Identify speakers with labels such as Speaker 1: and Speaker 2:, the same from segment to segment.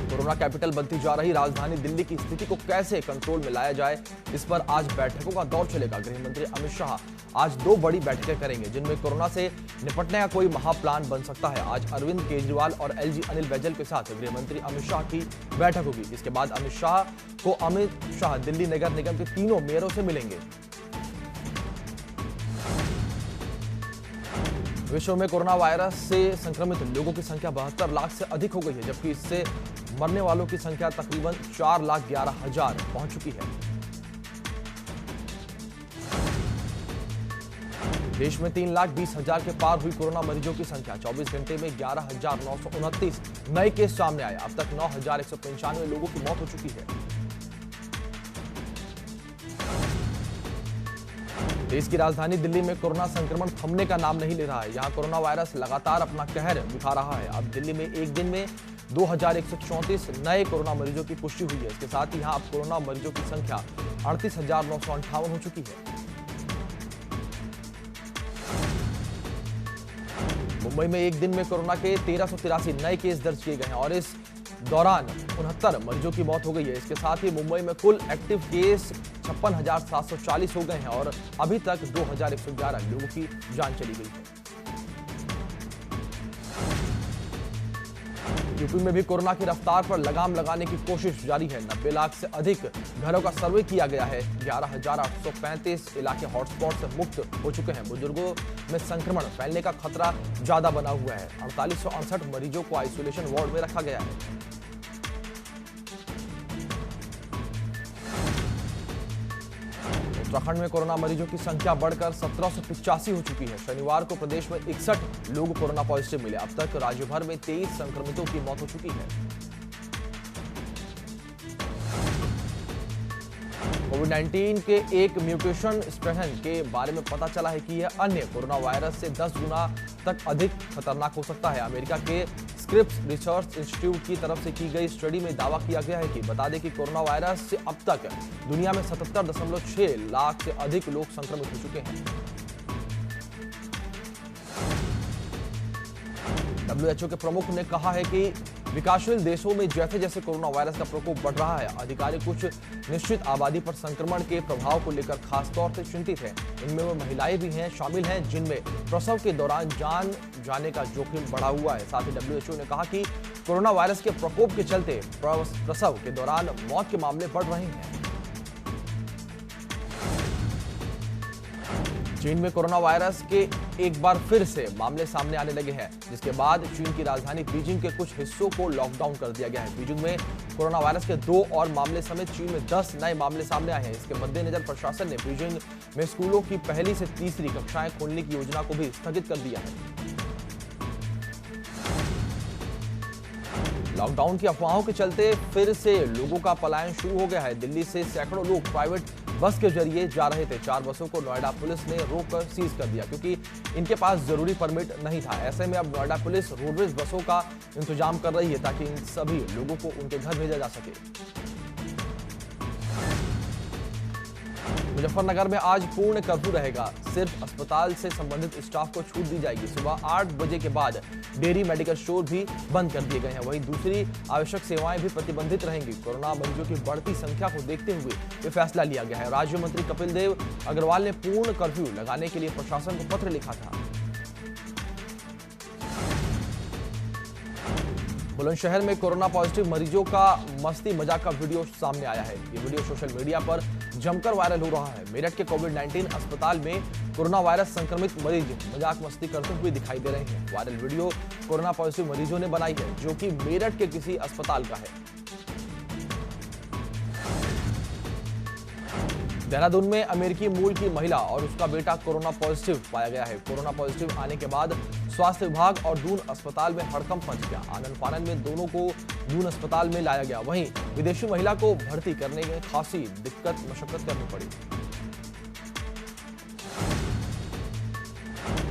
Speaker 1: Corona capital बनती जा रही राजधानी दिल्ली की स्थिति को कैसे कंट्रोल में लाया जाए, इस पर आज बैठकों का दौर चलेगा। गृह मंत्री अमित शाह आज 2 बड़ी बैठकें करेंगे, जिनमें कोरोना से निपटने का कोई महाप्लान बन सकता है। आज अरविंद केजरीवाल और एलजी अनिल बैजल के साथ गृह मंत्री अमित शाह की बैठक होगी। इसके बाद अमित शाह दिल्ली नगर निगम के तीनों मेयरों से मिलेंगे। विश्व में कोरोना वायरस से संक्रमित लोगों की संख्या 72 लाख से अधिक हो गई है, जबकि इससे मरने वालों की संख्या तकरीबन 4,11,000 पहुंच चुकी है। देश में 3,20,000 के पार हुई कोरोना मरीजों की संख्या। 24 घंटे में 11,929 नए केस सामने आए। अब तक 9,195 लोगों की मौत हो चुकी है। देश की राजधानी दिल्ली में कोरोना संक्रमण थमने का नाम नहीं ले रहा है। यहां कोरोना वायरस लगातार अपना कहर दिखा रहा है। अब दिल्ली में एक दिन में 2,134 नए कोरोना मरीजों की पुष्टि हुई है। इसके साथ ही यहां अब कोरोना मरीजों की संख्या 38,958 हो चुकी है। मुंबई में एक दिन में कोरोना के 1,383 नए केस दर्ज किए गए हैं और इस दौरान 69 मरीजों की मौत हो गई है। इसके साथ ही मुंबई में कुल एक्टिव केस 56,740 हो गए हैं और अभी तक 2,111 लोगों की जान चली गई है। यूपी में भी कोरोना की रफ्तार पर लगाम लगाने की कोशिश जारी है। 90 लाख से अधिक घरों का सर्वे किया गया है। 11,835 इलाके हॉटस्पॉट से मुक्त हो चुके हैं। बुजुर्गों में संक्रमण फैलने का खतरा ज्यादा बना हुआ है। 4868 मरीजों को आइसोलेशन वार्ड में रखा गया है। उत्तराखंड में कोरोना मरीजों की संख्या बढ़कर 1,785 हो चुकी है। शनिवार को प्रदेश में 61 लोग कोरोना पॉजिटिव मिले। अब तक राज्य भर में 23 संक्रमितों की मौत हो चुकी है। कोविड-19 के एक म्यूटेशन स्ट्रेन के बारे में पता चला है कि यह अन्य कोरोना वायरस से 10 गुना तक अधिक खतरनाक हो सकता है। अमेरिका के स्क्रिप्स रिसर्च इंस्टीट्यूट की तरफ से की गई स्टडी में दावा किया गया है कि बता दें कि कोरोना वायरस से अब तक दुनिया में 77.6 लाख से अधिक लोग संक्रमित हो चुके हैं। WHO के प्रमुख ने कहा है कि विकासशील देशों में जैसे जैसे कोरोना वायरस का प्रकोप बढ़ रहा है, अधिकारी कुछ निश्चित आबादी पर संक्रमण के प्रभाव को लेकर खास तौर से चिंतित हैं। इनमें वो महिलाएं भी शामिल हैं जिनमें प्रसव के दौरान जान जाने का जोखिम बढ़ा हुआ है। साथ ही WHO ने कहा कि कोरोना वायरस के प्रकोप के चलते प्रसव के दौरान मौत के मामले बढ़ रहे हैं। चीन में कोरोना वायरस के एक बार फिर से मामले सामने आने लगे हैं, जिसके बाद चीन की राजधानी बीजिंग के कुछ हिस्सों को लॉकडाउन कर दिया गया है। बीजिंग में कोरोना वायरस के 2 और मामले समेत चीन में 10 नए मामले सामने आए हैं। इसके मद्देनजर प्रशासन ने बीजिंग में स्कूलों की पहली से तीसरी कक्षाएं खोलने की योजना को भी स्थगित कर दिया है। लॉकडाउन की अफवाहों के चलते फिर से लोगों का पलायन शुरू हो गया है। दिल्ली से सैकड़ों लोग प्राइवेट बस के जरिए जा रहे थे। 4 बसों को नोएडा पुलिस ने रोककर सीज कर दिया क्योंकि इनके पास जरूरी परमिट नहीं था। ऐसे में अब नोएडा पुलिस रोडवेज बसों का इंतजाम कर रही है ताकि इन सभी लोगों को उनके घर भेजा जा सके। मुजफ्फरनगर में आज पूर्ण कर्फ्यू रहेगा। सिर्फ अस्पताल से संबंधित स्टाफ को छूट दी जाएगी। सुबह 8 बजे के बाद डेयरी मेडिकल स्टोर भी बंद कर दिए गए हैं। वहीं दूसरी आवश्यक सेवाएं भी प्रतिबंधित रहेंगी। कोरोना मरीजों की बढ़ती संख्या को देखते हुए ये फैसला लिया गया है। राज्य मंत्री कपिल देव अग्रवाल ने पूर्ण कर्फ्यू लगाने के लिए प्रशासन को पत्र लिखा था। बुलंदशहर में कोरोना पॉजिटिव मरीजों का मस्ती मजाक का वीडियो सामने आया है। ये वीडियो सोशल मीडिया पर जमकर वायरल हो रहा है। मेरठ के कोविड-19 अस्पताल में कोरोना वायरस संक्रमित मरीज मजाक मस्ती करते हुए दिखाई दे रहे हैं। वायरल वीडियो कोरोना पॉजिटिव मरीजों ने बनाई है, जो कि मेरठ के किसी अस्पताल का है। देहरादून में अमेरिकी मूल की महिला और उसका बेटा कोरोना पॉजिटिव पाया गया है। कोरोना पॉजिटिव आने के बाद स्वास्थ्य विभाग और दून अस्पताल में हड़कंप मच गया। आनन फानन में दोनों को दून अस्पताल में लाया गया। वहीं विदेशी महिला को भर्ती करने में खासी दिक्कत मशक्कत करनी पड़ी।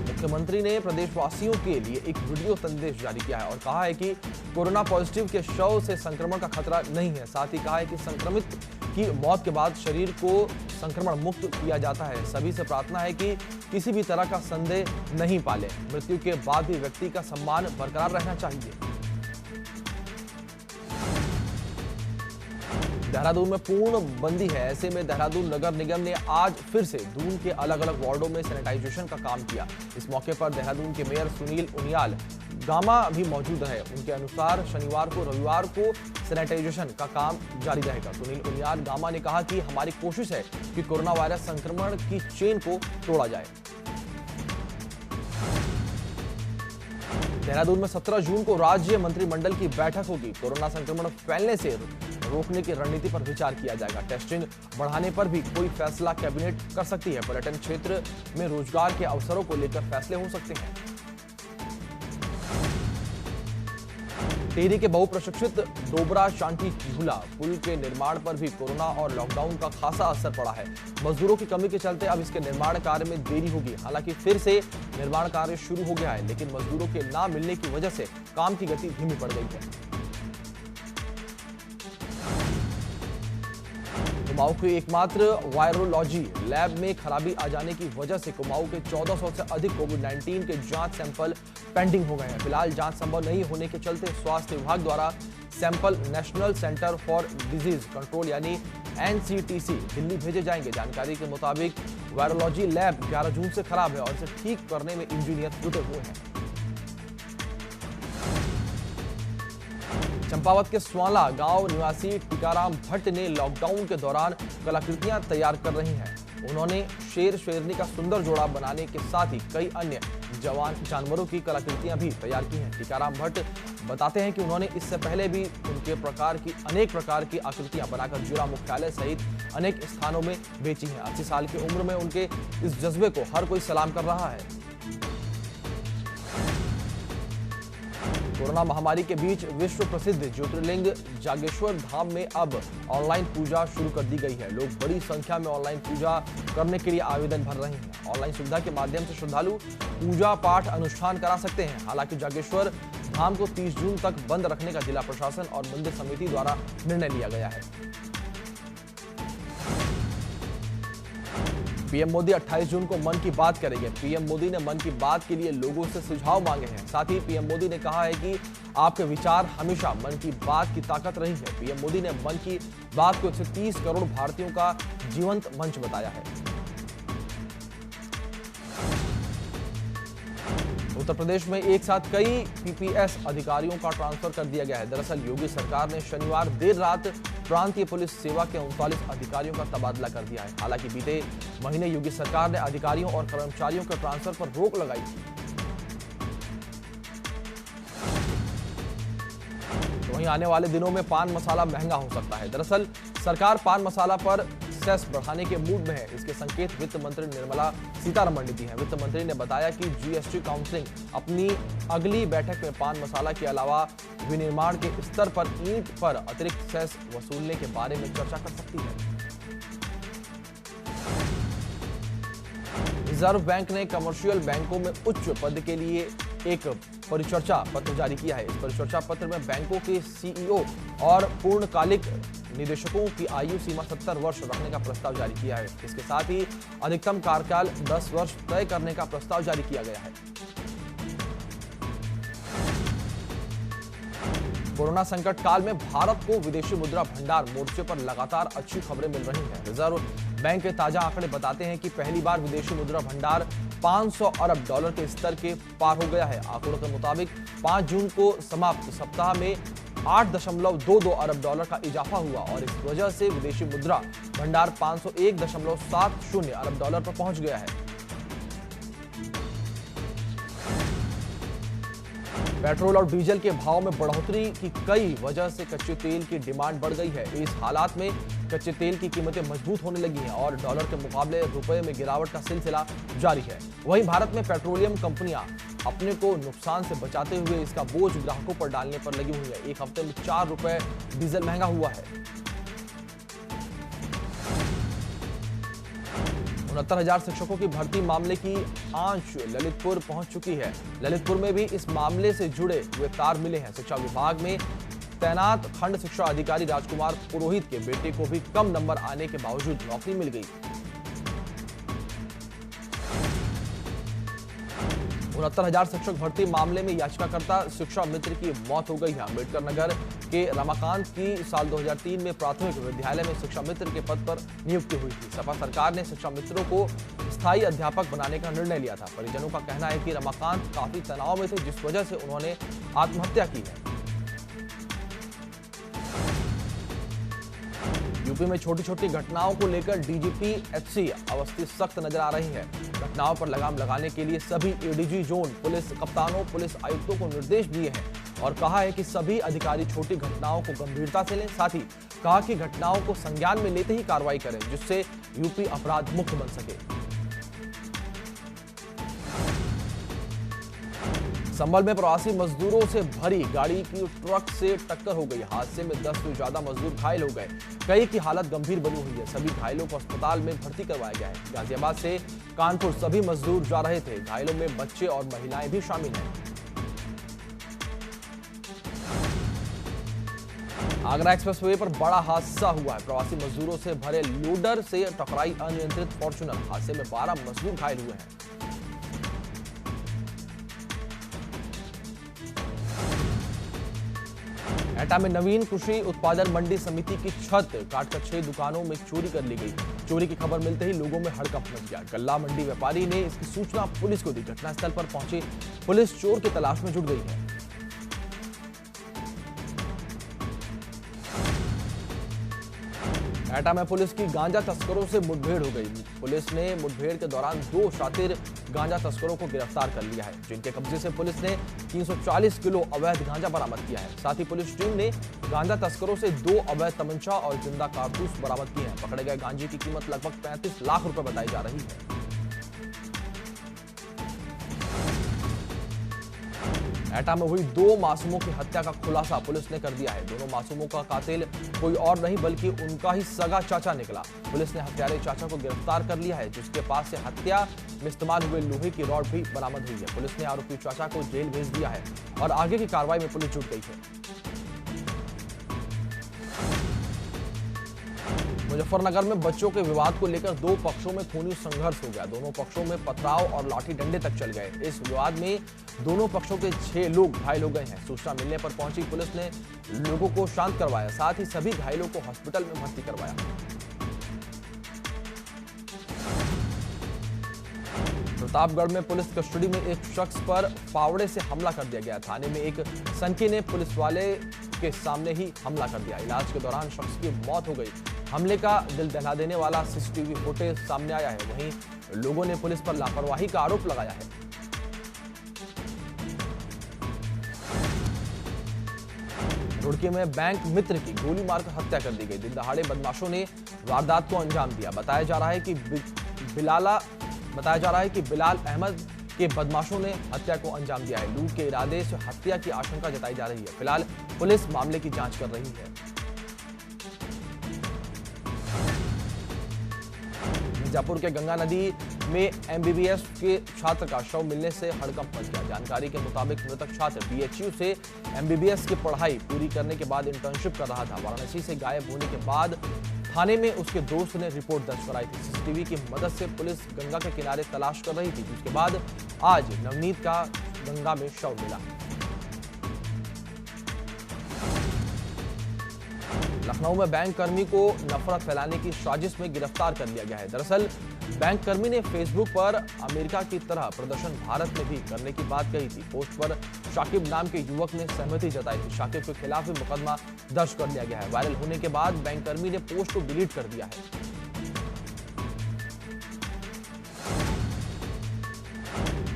Speaker 1: मुख्यमंत्री ने प्रदेशवासियों के लिए एक वीडियो संदेश जारी किया है और कहा है कि कोरोना पॉजिटिव के शव से संक्रमण का खतरा नहीं है। साथ ही कहा है कि संक्रमित की मौत के बाद शरीर को संक्रमण मुक्त किया जाता है। सभी से प्रार्थना है कि किसी भी तरह का संदेह नहीं पाले। मृत्यु के बाद भी व्यक्ति का सम्मान बरकरार रहना चाहिए। देहरादून में पूर्ण बंदी है। ऐसे में देहरादून नगर निगम ने आज फिर से दून के अलग अलग वार्डों में सैनिटाइजेशन का काम किया। इस मौके पर देहरादून के मेयर सुनील उनियाल गामा भी मौजूद रहे। उनके अनुसार शनिवार को रविवार को सैनिटाइजेशन का काम जारी रहेगा। सुनील उनियाल गामा ने कहा कि हमारी कोशिश है कि कोरोना वायरस संक्रमण की चेन को तोड़ा जाए। देहरादून में 17 जून को राज्य मंत्रिमंडल की बैठक होगी। कोरोना संक्रमण फैलने से रोकने की रणनीति पर विचार किया जाएगा। टेस्टिंग बढ़ाने पर भी कोई फैसला कैबिनेट कर सकती है। पर्यटन क्षेत्र में रोजगार के अवसरों को लेकर फैसले हो सकते हैं। टिहरी के बहुप्रशिक्षित डोबरा शांति झूला पुल के निर्माण पर भी कोरोना और लॉकडाउन का खासा असर पड़ा है। मजदूरों की कमी के चलते अब इसके निर्माण कार्य में देरी होगी। हालांकि फिर से निर्माण कार्य शुरू हो गया है, लेकिन मजदूरों के ना मिलने की वजह से काम की गति धीमी पड़ गई है। कुमाऊं की एकमात्र वायरोलॉजी लैब में खराबी आ जाने की वजह से कुमाऊं के 1400 से अधिक कोविड-19 के जांच सैंपल पेंडिंग हो गए हैं। फिलहाल जांच संभव नहीं होने के चलते स्वास्थ्य विभाग द्वारा sample national centre for disease control यानी NCTC दिल्ली भेजे जाएंगे। जानकारी के मुताबिक वायरोलॉजी लैब 11 जून से खराब है और इसे ठीक करने में इंजीनियर जुटे हुए हैं। चंपावत के स्वाला गांव निवासी टीकाराम भट्ट ने लॉकडाउन के दौरान कलाकृतियां तैयार कर रही हैं। उन्होंने शेर शेरनी का सुंदर जोड़ा बनाने के साथ ही कई अन्य जानवरों की कलाकृतियां भी तैयार की हैं। टीकाराम भट्ट बताते हैं कि उन्होंने इससे पहले भी अनेक प्रकार की आकृतियां बनाकर जिला मुख्यालय सहित अनेक स्थानों में बेची हैं। 80 साल की उम्र में उनके इस जज्बे को हर कोई सलाम कर रहा है। कोरोना महामारी के बीच विश्व प्रसिद्ध ज्योतिर्लिंग जागेश्वर धाम में अब ऑनलाइन पूजा शुरू कर दी गई है। लोग बड़ी संख्या में ऑनलाइन पूजा करने के लिए आवेदन भर रहे हैं। ऑनलाइन सुविधा के माध्यम से श्रद्धालु पूजा पाठ अनुष्ठान करा सकते हैं। हालांकि जागेश्वर धाम को 30 जून तक बंद रखने का जिला प्रशासन और मंदिर समिति द्वारा निर्णय लिया गया है। पीएम मोदी 28 जून को मन की बात करेंगे। पीएम मोदी ने मन की बात के लिए लोगों से सुझाव मांगे हैं। साथ ही पीएम मोदी ने कहा है कि आपके विचार हमेशा मन की बात की ताकत रही है। पीएम मोदी ने मन की बात को 130 करोड़ भारतीयों का जीवंत मंच बताया है। उत्तर प्रदेश में एक साथ कई पीपीएस अधिकारियों का ट्रांसफर कर दिया गया है। दरअसल योगी सरकार ने शनिवार देर रात प्रांतीय पुलिस सेवा के 39 अधिकारियों का तबादला कर दिया है। हालांकि बीते महीने योगी सरकार ने अधिकारियों और कर्मचारियों के ट्रांसफर पर रोक लगाई थी। तो वहीं आने वाले दिनों में पान मसाला महंगा हो सकता है। दरअसल सरकार पान मसाला पर सेस बढ़ाने के मूड में है। इसके संकेत वित्त मंत्री निर्मला सीतारमण ने दी हैं। वित्त मंत्री ने बताया कि जीएसटी काउंसिल अपनी अगली बैठक में पान मसाला के अलावा विनिर्माण के स्तर पर ईंट पर अतिरिक्त सेस वसूलने के बारे में चर्चा कर सकती है। रिजर्व बैंक ने कमर्शियल बैंकों में उच्च पद के लिए एक परिचर्चा पत्र जारी किया है। इस परिचर्चा पत्र में बैंकों के सीईओ और पूर्णकालिक निदेशकों की आयु सीमा 70 वर्ष रखने का प्रस्ताव जारी किया है। इसके साथ ही अधिकतम कार्यकाल 10 वर्ष तय करने का प्रस्ताव जारी किया गया है। कोरोना संकट काल में भारत को विदेशी मुद्रा भंडार मोर्चे पर लगातार अच्छी खबरें मिल रही हैं। रिजर्व बैंक के ताजा आंकड़े बताते हैं कि पहली बार विदेशी मुद्रा भंडार 500 अरब डॉलर के स्तर के पार हो गया है। आंकड़ों के मुताबिक 5 जून को समाप्त सप्ताह में 8.22 अरब डॉलर का इजाफा हुआ और इस वजह से विदेशी मुद्रा भंडार 501.70 अरब डॉलर पर पहुंच गया है। पेट्रोल और डीजल के भाव में बढ़ोतरी की कई वजह से कच्चे तेल की डिमांड बढ़ गई है। इस हालात में कच्चे तेल की कीमतें मजबूत होने लगी हैं और डॉलर के मुकाबले रुपए में गिरावट का सिलसिला जारी है। वहीं भारत में पेट्रोलियम कंपनियां अपने को नुकसान से बचाते हुए इसका बोझ ग्राहकों पर डालने पर लगी हुई है। एक हफ्ते में 4 रुपए डीजल महंगा हुआ है। 69,000 शिक्षकों की भर्ती मामले की आंच ललितपुर पहुंच चुकी है। ललितपुर में भी इस मामले से जुड़े हुए तार मिले हैं। शिक्षा विभाग में तैनात खंड शिक्षा अधिकारी राजकुमार पुरोहित के बेटे को भी कम नंबर आने के बावजूद नौकरी मिल गई। 69,000 शिक्षक भर्ती मामले में याचिकाकर्ता शिक्षा मित्र की मौत हो गई है। अम्बेडकर नगर के रमाकांत की साल 2003 में प्राथमिक विद्यालय में शिक्षा मित्र के पद पर नियुक्ति हुई थी। सपा सरकार ने शिक्षा मित्रों को स्थायी अध्यापक बनाने का निर्णय लिया था। परिजनों का कहना है कि रमाकांत काफी तनाव में थे, जिस वजह से उन्होंने आत्महत्या की है। यूपी में छोटी छोटी घटनाओं को लेकर डीजीपी एचसी अवस्थी सख्त नजर आ रही है। घटनाओं पर लगाम लगाने के लिए सभी एडीजी जोन पुलिस कप्तानों, पुलिस आयुक्तों को निर्देश दिए हैं और कहा है कि सभी अधिकारी छोटी घटनाओं को गंभीरता से लें। साथ ही कहा कि घटनाओं को संज्ञान में लेते ही कार्रवाई करें, जिससे यूपी अपराध मुक्त बन सके। संभल में प्रवासी मजदूरों से भरी गाड़ी की ट्रक से टक्कर हो गई। हादसे में 10 से ज्यादा मजदूर घायल हो गए। कई की हालत गंभीर बनी हुई है। सभी घायलों को अस्पताल में भर्ती करवाया गया है। गाजियाबाद से कानपुर सभी मजदूर जा रहे थे। घायलों में बच्चे और महिलाएं भी शामिल हैं। आगरा एक्सप्रेसवे पर बड़ा हादसा हुआ है। प्रवासी मजदूरों से भरे लोडर से टकराई अनियंत्रित फॉर्च्यूनर। हादसे में 12 मजदूर घायल हुए हैं। एटा में नवीन कृषि उत्पादन मंडी समिति की छत काटकर 6 दुकानों में चोरी कर ली गई। चोरी की खबर मिलते ही लोगों में हड़कंप मच गया। गल्ला मंडी व्यापारी ने इसकी सूचना पुलिस को दी। घटनास्थल पर पहुंची पुलिस चोर की तलाश में जुट गई है। एटा में पुलिस की गांजा तस्करों से मुठभेड़ हो गई। पुलिस ने मुठभेड़ के दौरान 2 शातिर गांजा तस्करों को गिरफ्तार कर लिया है, जिनके कब्जे से पुलिस ने 340 किलो अवैध गांजा बरामद किया है। साथ ही पुलिस टीम ने गांजा तस्करों से 2 अवैध तमंचा और जिंदा कारतूस बरामद किए हैं। पकड़े गए गांजे की कीमत लगभग 35 लाख रुपए बताई जा रही है। एटा में हुई 2 मासूमों की हत्या का खुलासा पुलिस ने कर दिया है। दोनों मासूमों का कातिल कोई और नहीं बल्कि उनका ही सगा चाचा निकला। पुलिस ने हत्यारे चाचा को गिरफ्तार कर लिया है, जिसके पास से हत्या में इस्तेमाल हुए लोहे की रॉड भी बरामद हुई है। पुलिस ने आरोपी चाचा को जेल भेज दिया है और आगे की कार्रवाई में पुलिस जुट गई है। मुजफ्फरनगर में बच्चों के विवाद को लेकर 2 पक्षों में खूनी संघर्ष हो गया। दोनों पक्षों में पथराव और लाठी डंडे तक चल गए। इस विवाद में दोनों पक्षों के 6 लोग घायल हो गए हैं। सूचना मिलने पर पहुंची पुलिस ने लोगों को शांत करवाया, साथ ही सभी घायलों को हॉस्पिटल में भर्ती करवाया। प्रतापगढ़ में पुलिस कस्टडी में एक शख्स पर फावड़े से हमला कर दिया गया। थाने में एक सनकी ने पुलिस वाले के सामने ही हमला कर दिया। इलाज के दौरान शख्स की मौत हो गई। हमले का दिल दहला देने वाला सीसीटीवी फुटेज सामने आया है। वहीं लोगों ने पुलिस पर लापरवाही का आरोप लगाया है। रुड़की में बैंक मित्र की गोली मारकर हत्या कर दी गई। दिन दहाड़े बदमाशों ने वारदात को अंजाम दिया। बताया जा रहा है कि बिलाल अहमद के बदमाशों ने हत्या को अंजाम दिया है। लूट के इरादे से हत्या की आशंका जताई जा रही है। फिलहाल पुलिस मामले की जांच कर रही है। मिर्जापुर के गंगा नदी में एमबीबीएस के छात्र का शव मिलने से हड़कंप मच गया। जानकारी के मुताबिक मृतक छात्र बीएचयू से एमबीबीएस की पढ़ाई पूरी करने के बाद इंटर्नशिप कर रहा था। वाराणसी से गायब होने के बाद थाने में उसके दोस्त ने रिपोर्ट दर्ज कराई थी। सीसीटीवी की मदद से पुलिस गंगा के किनारे तलाश कर रही थी, जिसके बाद आज नवनीत का गंगा में शव मिला। लखनऊ में बैंक कर्मी को नफरत फैलाने की साजिश में गिरफ्तार कर लिया गया है। दरअसल बैंक कर्मी ने फेसबुक पर अमेरिका की तरह प्रदर्शन भारत में भी करने की बात कही थी। पोस्ट पर शाकिब नाम के युवक ने सहमति जताई थी। शाकिब के खिलाफ भी मुकदमा दर्ज कर लिया गया है। वायरल होने के बाद बैंक कर्मी ने पोस्ट को डिलीट कर दिया है।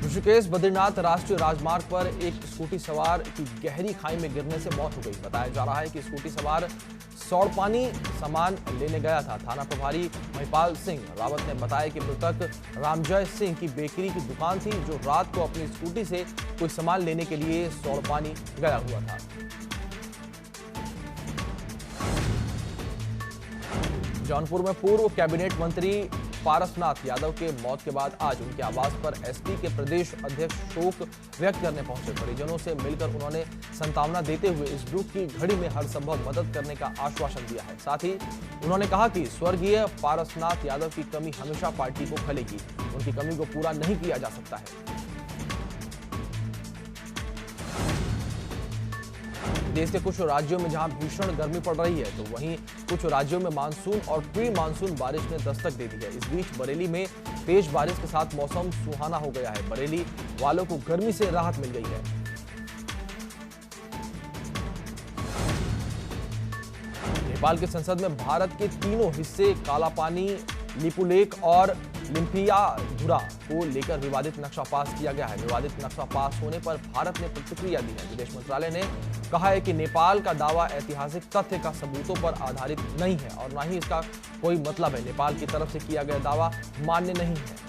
Speaker 1: ऋषिकेश बद्रीनाथ राष्ट्रीय राजमार्ग पर एक स्कूटी सवार की गहरी खाई में गिरने से मौत हो गई। बताया जा रहा है कि स्कूटी सवार सौड़पानी सामान लेने गया था। थाना प्रभारी महिपाल सिंह रावत ने बताया कि मृतक रामजय सिंह की बेकरी की दुकान थी, जो रात को अपनी स्कूटी से कोई सामान लेने के लिए सौड़पानी गया हुआ था। जौनपुर में पूर्व कैबिनेट मंत्री पारसनाथ यादव के मौत के बाद आज उनके आवास पर एसपी के प्रदेश अध्यक्ष शोक व्यक्त करने पहुंचे। परिजनों से मिलकर उन्होंने सांत्वना देते हुए इस दुख की घड़ी में हर संभव मदद करने का आश्वासन दिया है। साथ ही उन्होंने कहा कि स्वर्गीय पारसनाथ यादव की कमी हमेशा पार्टी को खलेगी। उनकी कमी को पूरा नहीं किया जा सकता है। देश के कुछ राज्यों में जहां भीषण गर्मी पड़ रही है, तो वहीं कुछ राज्यों में मानसून और प्री मानसून बारिश ने दस्तक दे दी है। इस बीच बरेली में तेज बारिश के साथ मौसम सुहाना हो गया है। बरेली वालों को गर्मी से राहत मिल गई है। नेपाल की संसद में भारत के तीनों हिस्से कालापानी, लिपुलेख और लिम्पियाधुरा को लेकर विवादित नक्शा पास किया गया है। विवादित नक्शा पास होने पर भारत ने प्रतिक्रिया दी है। विदेश मंत्रालय ने कहा है कि नेपाल का दावा ऐतिहासिक तथ्य का सबूतों पर आधारित नहीं है और न ही इसका कोई मतलब है। नेपाल की तरफ से किया गया दावा मान्य नहीं है।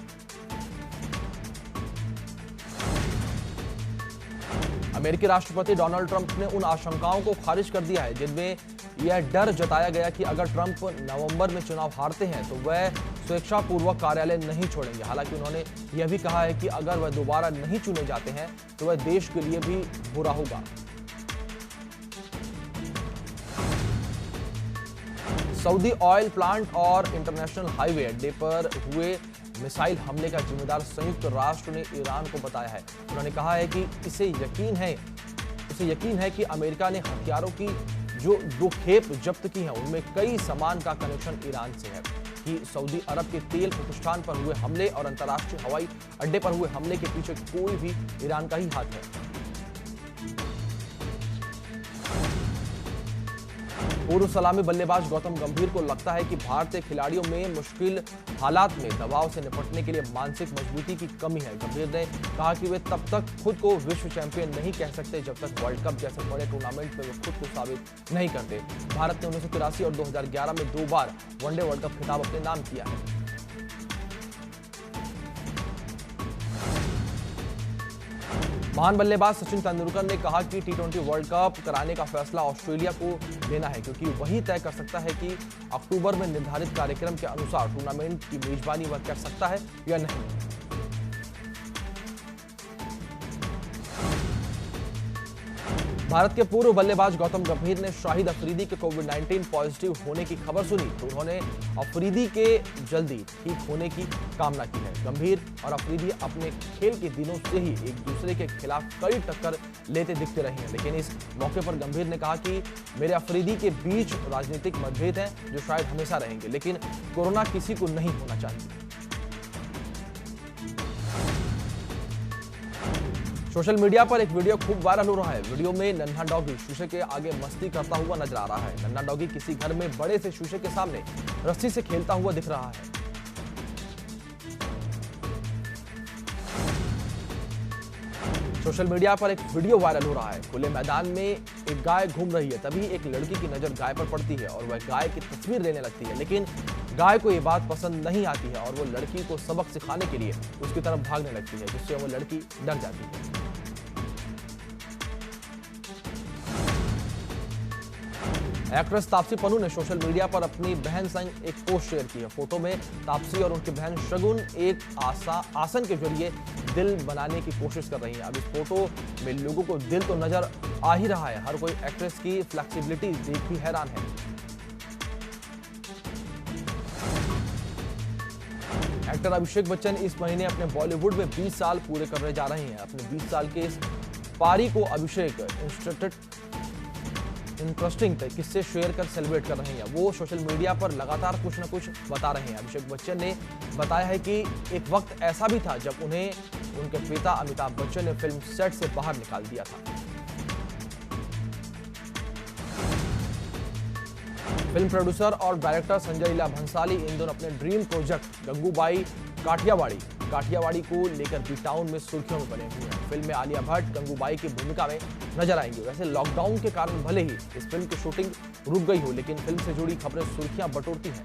Speaker 1: अमेरिकी राष्ट्रपति डोनाल्ड ट्रंप ने उन आशंकाओं को खारिज कर दिया है जिनमें यह डर जताया गया कि अगर ट्रंप नवंबर में चुनाव हारते हैं तो वह स्वेच्छापूर्वक कार्यालय नहीं छोड़ेंगे। हालांकि उन्होंने यह भी कहा है कि अगर वह दोबारा नहीं चुने जाते हैं तो वह देश के लिए भी बुरा होगा। सऊदी ऑयल प्लांट और इंटरनेशनल हाईवे अड्डे पर हुए मिसाइल हमले का जिम्मेदार संयुक्त राष्ट्र ने ईरान को बताया है। उन्होंने कहा है कि उसे यकीन है कि अमेरिका ने हथियारों की जो 2 खेप जब्त की हैं उनमें कई सामान का कनेक्शन ईरान से है। कि सऊदी अरब के तेल प्रतिष्ठान पर हुए हमले और अंतर्राष्ट्रीय हवाई अड्डे पर हुए हमले के पीछे कोई भी ईरान का ही हाथ है। पूर्व सलामी बल्लेबाज गौतम गंभीर को लगता है कि भारतीय खिलाड़ियों में मुश्किल हालात में दबाव से निपटने के लिए मानसिक मजबूती की कमी है। गंभीर ने कहा कि वे तब तक खुद को विश्व चैंपियन नहीं कह सकते जब तक वर्ल्ड कप जैसे बड़े टूर्नामेंट में वे खुद को साबित नहीं करते। भारत ने 1983 और 2011 में 2 बार वनडे वर्ल्ड कप खिताब अपने नाम किया है। महान बल्लेबाज सचिन तेंदुलकर ने कहा कि T20 वर्ल्ड कप कराने का फैसला ऑस्ट्रेलिया को लेना है क्योंकि वही तय कर सकता है कि अक्टूबर में निर्धारित कार्यक्रम के अनुसार टूर्नामेंट की मेजबानी वह कर सकता है या नहीं। भारत के पूर्व बल्लेबाज गौतम गंभीर ने शाहिद अफरीदी के कोविड-19 पॉजिटिव होने की खबर सुनी तो उन्होंने अफरीदी के जल्दी ठीक होने की कामना की है। गंभीर और अफरीदी अपने खेल के दिनों से ही एक दूसरे के खिलाफ कड़ी टक्कर लेते दिखते रहे हैं, लेकिन इस मौके पर गंभीर ने कहा कि मेरे अफरीदी के बीच राजनीतिक मतभेद हैं जो शायद हमेशा रहेंगे, लेकिन कोरोना किसी को नहीं होना चाहिए। सोशल मीडिया पर एक वीडियो खूब वायरल हो रहा है। वीडियो में नन्हा डॉगी शीशे के आगे मस्ती करता हुआ नजर आ रहा है। नन्हा डॉगी किसी घर में बड़े से शीशे के सामने रस्सी से खेलता हुआ दिख रहा है। सोशल मीडिया पर एक वीडियो वायरल हो रहा है। खुले मैदान में एक गाय घूम रही है, तभी एक लड़की की नजर गाय पर पड़ती है और वह गाय की तस्वीर लेने लगती है, लेकिन गाय को यह बात पसंद नहीं आती है और वो लड़की को सबक सिखाने के लिए उसकी तरफ भागने लगती है, जिससे वो लड़की डर जाती है। एक्ट्रेस तापसी पन्नू ने सोशल मीडिया पर अपनी बहन संग एक पोस्ट शेयर की है। फोटो में तापसी और उनकी बहन शगुन एक आसन के जरिए दिल बनाने की कोशिश कर रही हैं। अब इस फोटो में लोगों को दिल तो नजर आ ही रहा है। हर कोई एक्ट्रेस की फ्लेक्सिबिलिटी देख भी हैरान है। एक्टर अभिषेक बच्चन इस महीने अपने बॉलीवुड में 20 साल पूरे करने जा रहे हैं। अपने 20 साल के इस पारी को अभिषेक इंटरेस्टिंग किस्से शेयर कर सेलिब्रेट कर रहे हैं। वो सोशल मीडिया पर लगातार कुछ न कुछ बता रहे हैं। अभिषेक बच्चन ने बताया है कि एक वक्त ऐसा भी था जब उन्हें उनके पिता अमिताभ बच्चन ने फिल्म सेट से बाहर निकाल दिया था। फिल्म प्रोड्यूसर और डायरेक्टर संजय लीला भंसाली इन दोनों अपने ड्रीम प्रोजेक्ट गंगूबाई काठियावाड़ी को लेकर बी टाउन में सुर्खियों में बने हुए हैं। फिल्म में आलिया भट्ट गंगूबाई की भूमिका में नजर आएंगी। वैसे लॉकडाउन के कारण भले ही इस फिल्म की शूटिंग रुक गई हो, लेकिन फिल्म से जुड़ी खबरें सुर्खियां बटोरती हैं।